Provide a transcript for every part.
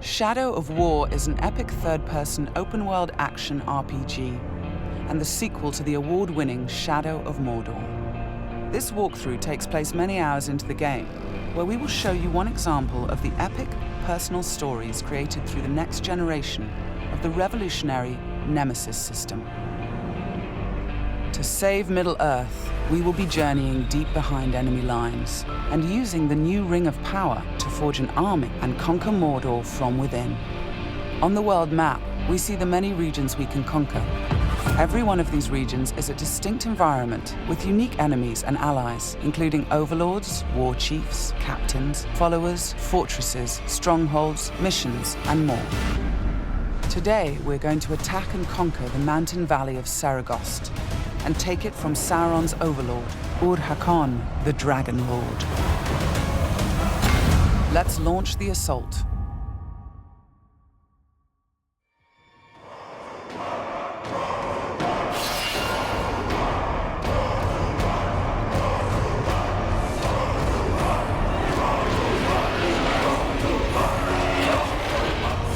Shadow of War is an epic third-person open-world action RPG and the sequel to the award-winning Shadow of Mordor. This walkthrough takes place many hours into the game, where we will show you one example of the epic, personal stories created through the next generation of the revolutionary Nemesis system. To save Middle-earth, we will be journeying deep behind enemy lines and using the new Ring of Power to forge an army and conquer Mordor from within. On the world map, we see the many regions we can conquer. Every one of these regions is a distinct environment with unique enemies and allies, including overlords, war chiefs, captains, followers, fortresses, strongholds, missions, and more. Today, we're going to attack and conquer the mountain valley of Saragost and take it from Sauron's overlord, Ur-Hakon, the Dragon Lord. Let's launch the assault.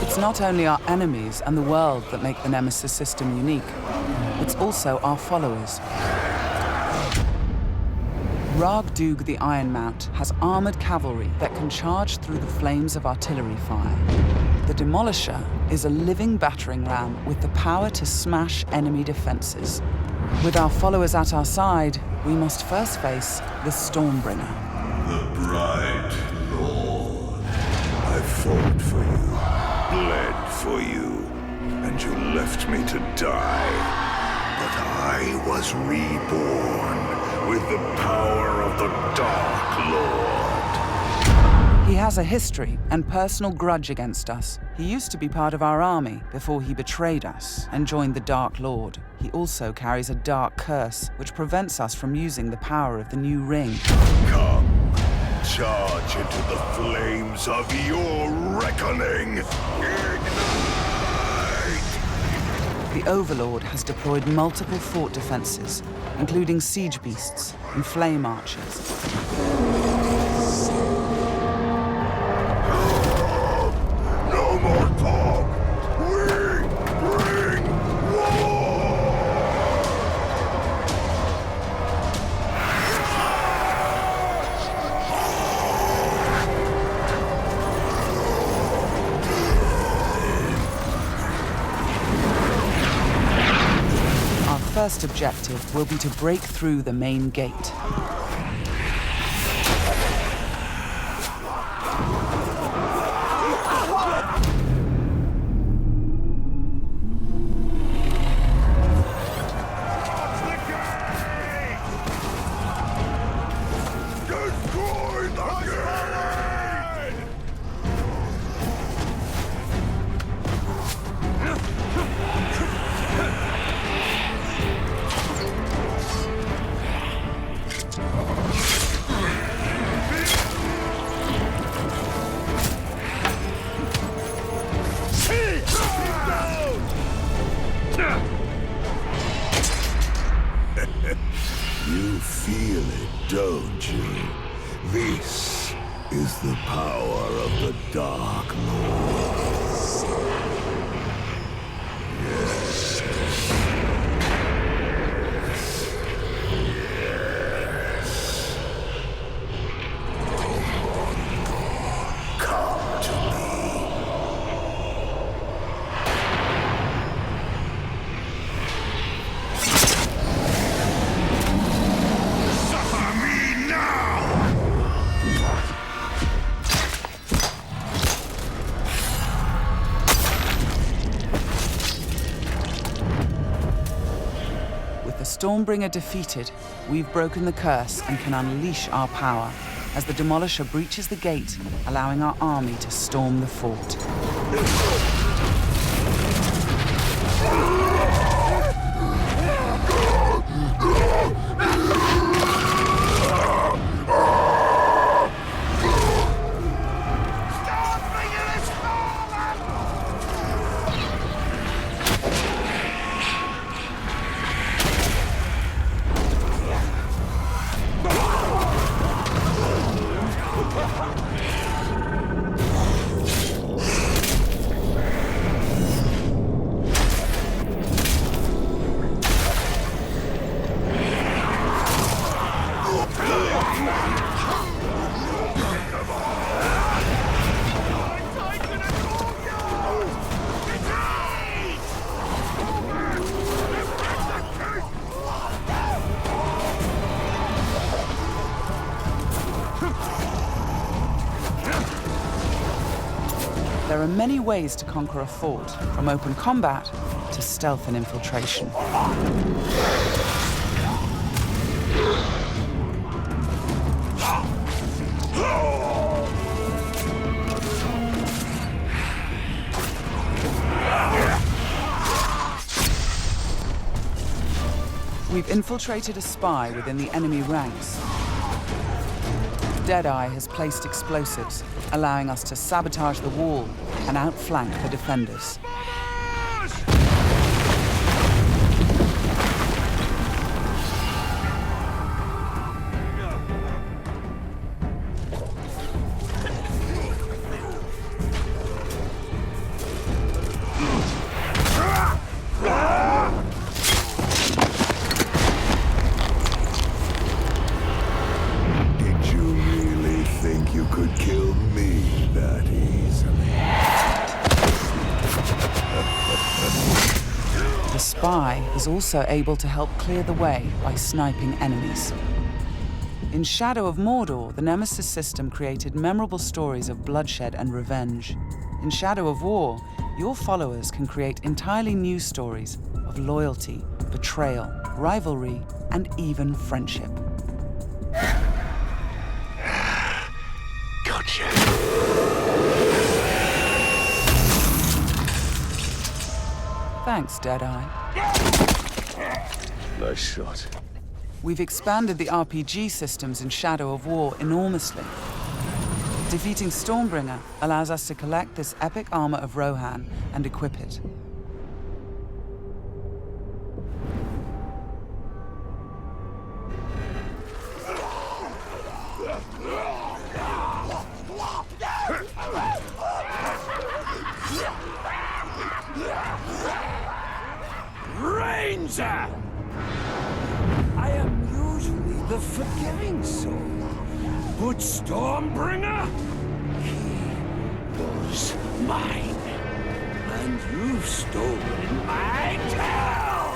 It's not only our enemies and the world that make the Nemesis system unique, it's also our followers. Ragdug the Iron Mount has armored cavalry that can charge through the flames of artillery fire. The Demolisher is a living battering ram with the power to smash enemy defenses. With our followers at our side, we must first face the Stormbringer. The bright Lord, I fought for you, bled for you, and you left me to die. But I was reborn with the power of the Dark Lord. He has a history and personal grudge against us. He used to be part of our army before he betrayed us and joined the Dark Lord. He also carries a dark curse which prevents us from using the power of the new ring. Come, charge into the flames of your reckoning. Ignite! The Overlord has deployed multiple fort defenses, including siege beasts and flame archers. No more talk! We bring war! Our first objective will be to break through the main gate. Destroy the gate! You feel it, don't you? This is the power of the Dark Lord. Yes. Yes. Come to me. Suffer me now! With the Stormbringer defeated, we've broken the curse and can unleash our power as the Demolisher breaches the gate, allowing our army to storm the fort. There are many ways to conquer a fort, from open combat to stealth and infiltration. We've infiltrated a spy within the enemy ranks. Deadeye has placed explosives, allowing us to sabotage the wall and outflank the defenders. The spy is also able to help clear the way by sniping enemies. In Shadow of Mordor, the Nemesis system created memorable stories of bloodshed and revenge. In Shadow of War, your followers can create entirely new stories of loyalty, betrayal, rivalry, and even friendship. Gotcha. Thanks, Deadeye. Nice shot. We've expanded the RPG systems in Shadow of War enormously. Defeating Stormbringer allows us to collect this epic armor of Rohan and equip it. Ranger! I am usually the forgiving soul, but Stormbringer, he was mine, and you've stolen my tail!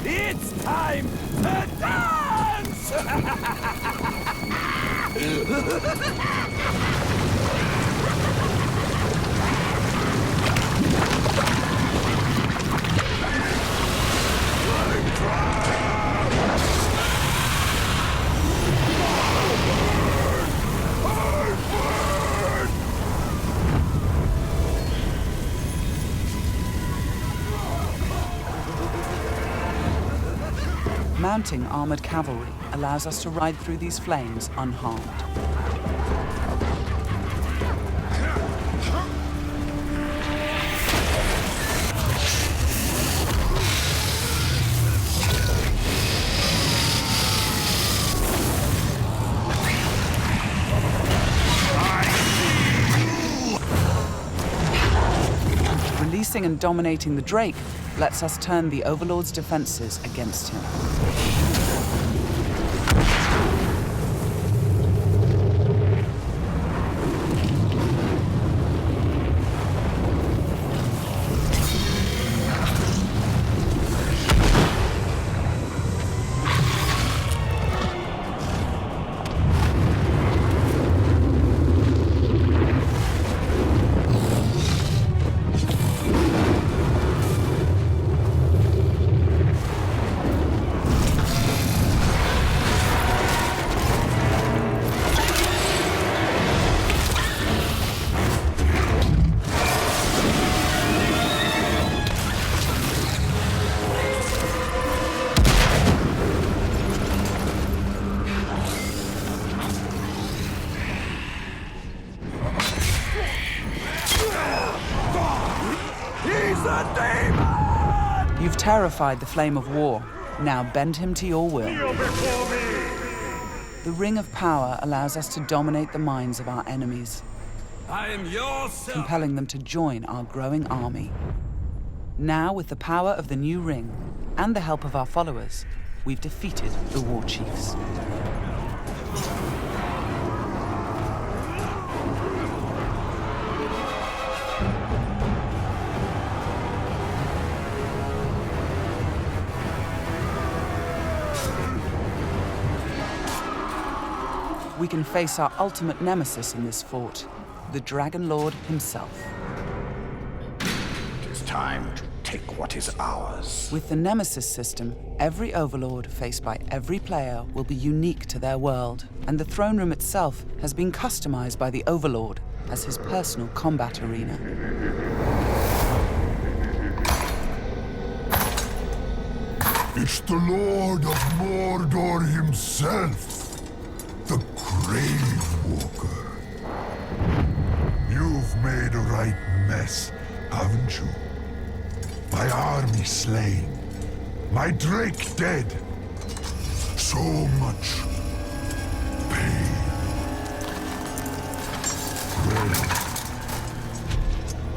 It's time to dance! Mounting armored cavalry allows us to ride through these flames unharmed. Releasing and dominating the Drake lets us turn the Overlord's defenses against him. You've terrified the Flame of War. Now bend him to your will. The Ring of Power allows us to dominate the minds of our enemies, I am your son. compelling them to join our growing army. Now, with the power of the new ring and the help of our followers, we've defeated the War Chiefs. we can face our ultimate nemesis in this fort, the Dragon Lord himself. It is time to take what is ours. With the Nemesis system, every overlord faced by every player will be unique to their world, and the throne room itself has been customized by the overlord as his personal combat arena. It's the Lord of Mordor himself, the Grave Walker. You've made a right mess, haven't you? My army slain, my Drake dead. So much pain. Well,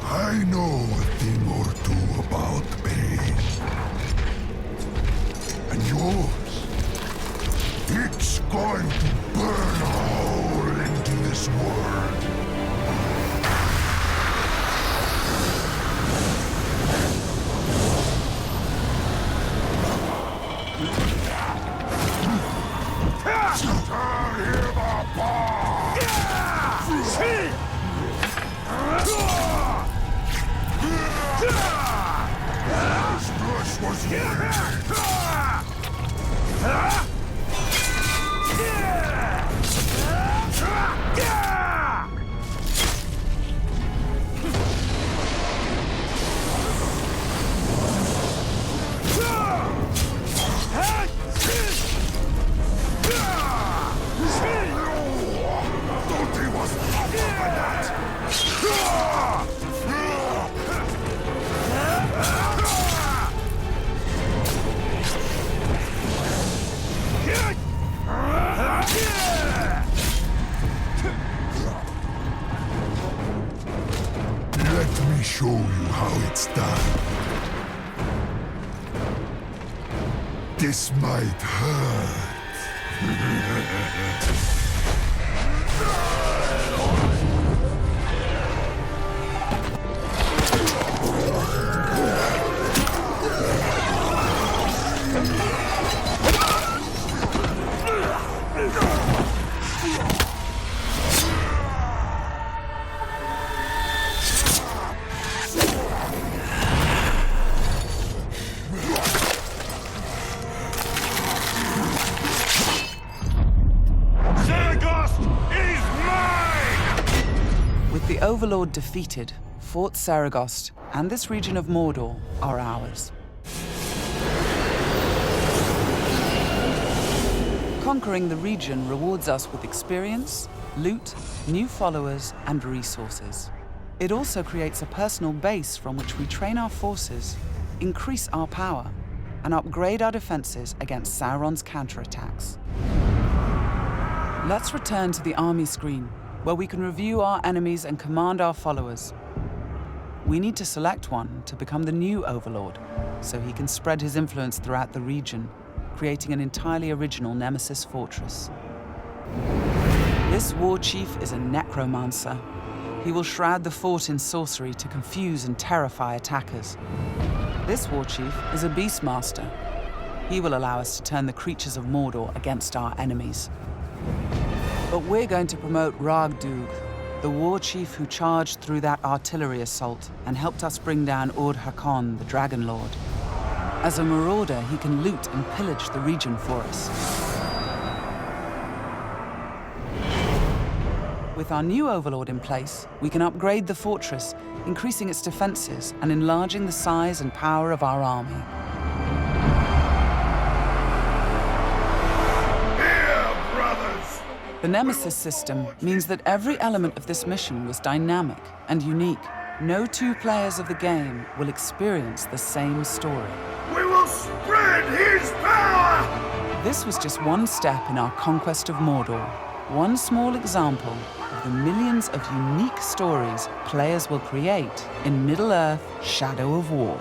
I know a thing or two about pain. And yours, it's going to burn a hole into this world. Tear him apart! This was Let me show you how it's done. This might hurt. With the Overlord defeated, Fort Saragost and this region of Mordor are ours. Conquering the region rewards us with experience, loot, new followers, and resources. It also creates a personal base from which we train our forces, increase our power, and upgrade our defenses against Sauron's counterattacks. Let's return to the army screen, where we can review our enemies and command our followers. We need to select one to become the new Overlord, so he can spread his influence throughout the region, creating an entirely original Nemesis fortress. This war chief is a necromancer. He will shroud the fort in sorcery to confuse and terrify attackers. This war chief is a beastmaster. He will allow us to turn the creatures of Mordor against our enemies. But we're going to promote Ragdug, the war chief who charged through that artillery assault and helped us bring down Ord-Hakon, the Dragon Lord. As a marauder, he can loot and pillage the region for us. With our new Overlord in place, we can upgrade the fortress, increasing its defenses and enlarging the size and power of our army. The Nemesis system means that every element of this mission was dynamic and unique. No two players of the game will experience the same story. We will spread his power! This was just one step in our conquest of Mordor, one small example of the millions of unique stories players will create in Middle-earth: Shadow of War.